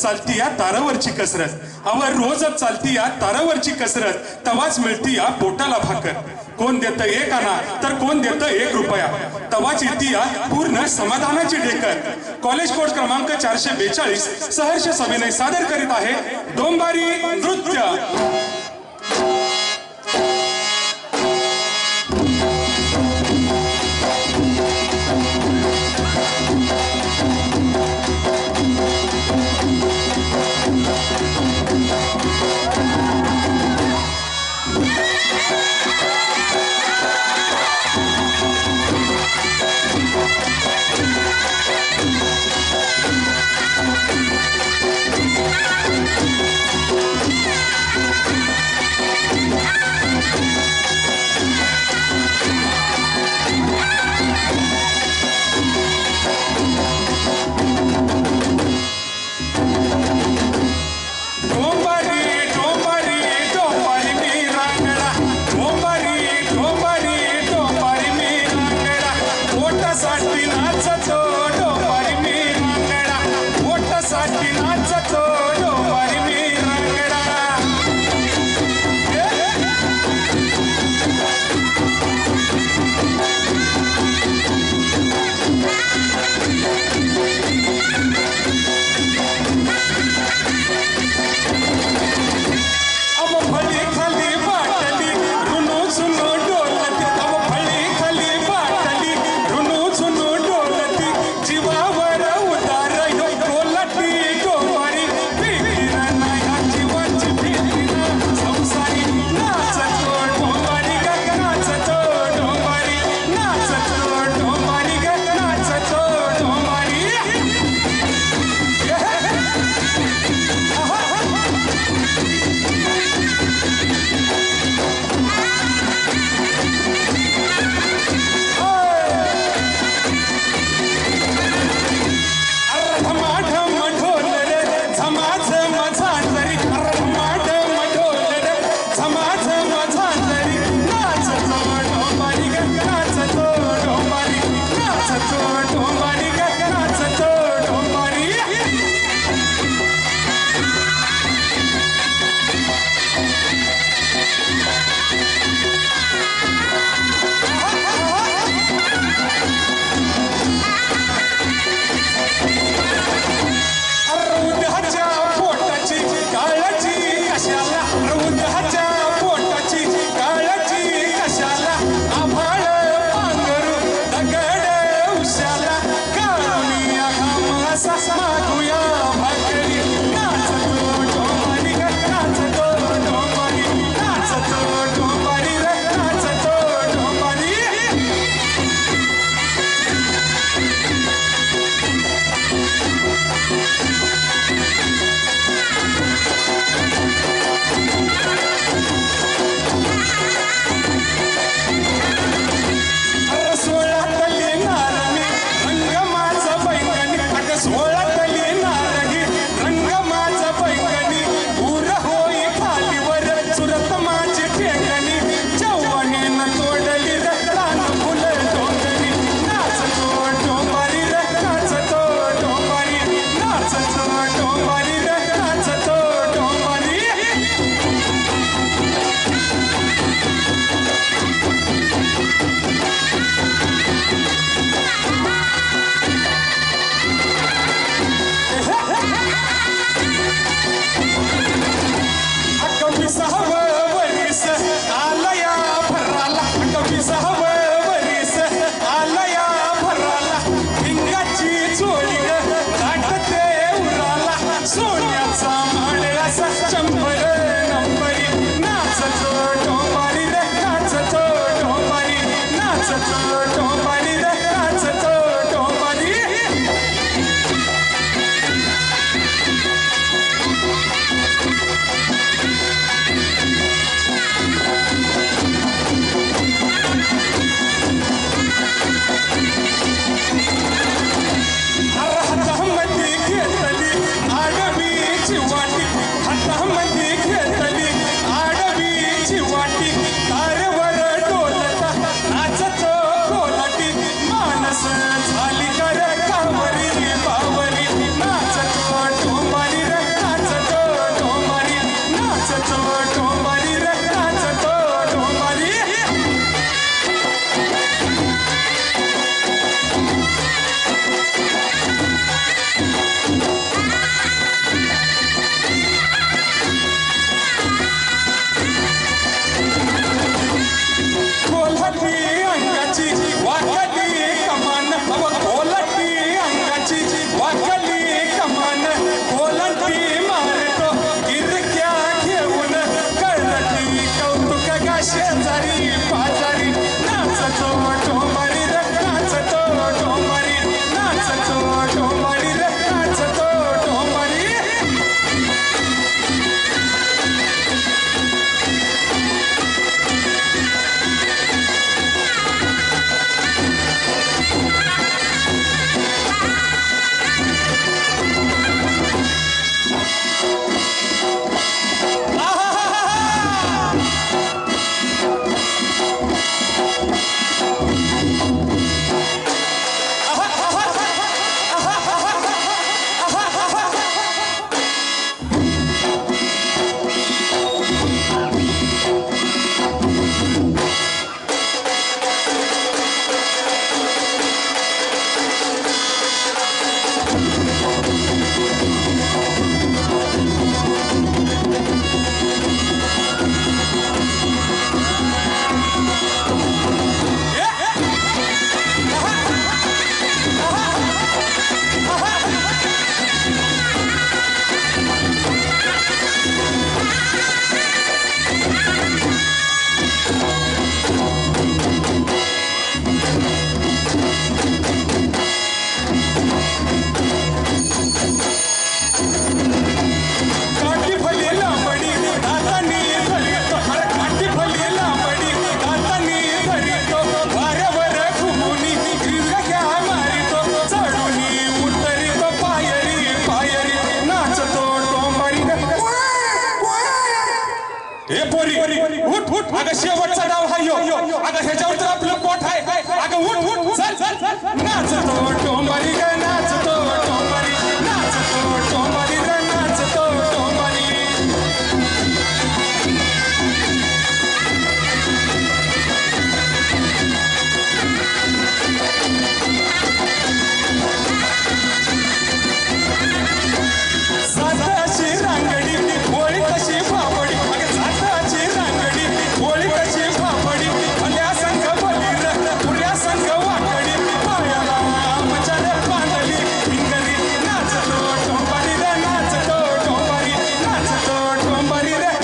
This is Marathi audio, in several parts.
चालती या तारावरची कसरत अव रोजच चालती या तारावरची कसरत तवाच मिळती या पोटाला भाकर कोण देतं एक आणा तर कोण देतं 1 रुपया तवाच येती या पूर्ण समाधानाची ढेकर कॉलेज कोर्स क्रमांक 442 सहर्ष सविनय सादर करीत आहे डोंबारी नृत्य हातामध्ये हे पोरी उठ उठ अगं शेवटचा डाव हा यो अगं ह्याच्यावर तर आपलं पोट आहे अगं उठ उठ चल चल नाचतो टोंबारी ग नाचतो टोंबारी नाचतो टोंबारी ग नाचतो टोंबारी साताची रांगडी होळी कशी फाफडी अगं साताची रांगडी होळी कशी फाफडी भल्या संघ बलीर पुऱ्या संघ वाकडी पायाला मचाले पांडली पिंगरी नाचतो टोंबारी रे नाचतो टोंबारी नाचतो टोंबारी रे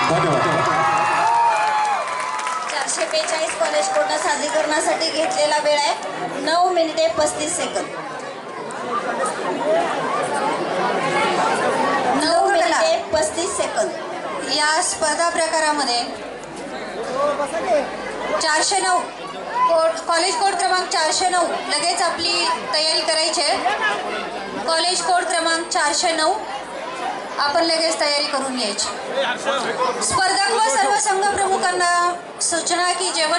धन्यवाद 442 कॉलेज कोटा सादरीकरणासाठी घेतलेला वेळ आहे 9 मिनिटे 35 सेकंद 9 मिनिटे 35 सेकंद या स्पर्धा प्रकारामध्ये 409 कॉलेज कोड क्रमांक 409 लगेच आपली तयारी करायची आहे. कॉलेज कोड क्रमांक 409 आपण लगेच तयारी करून घ्यायची. स्पर्धक व सर्व संघ प्रमुखांना सूचना की जेवण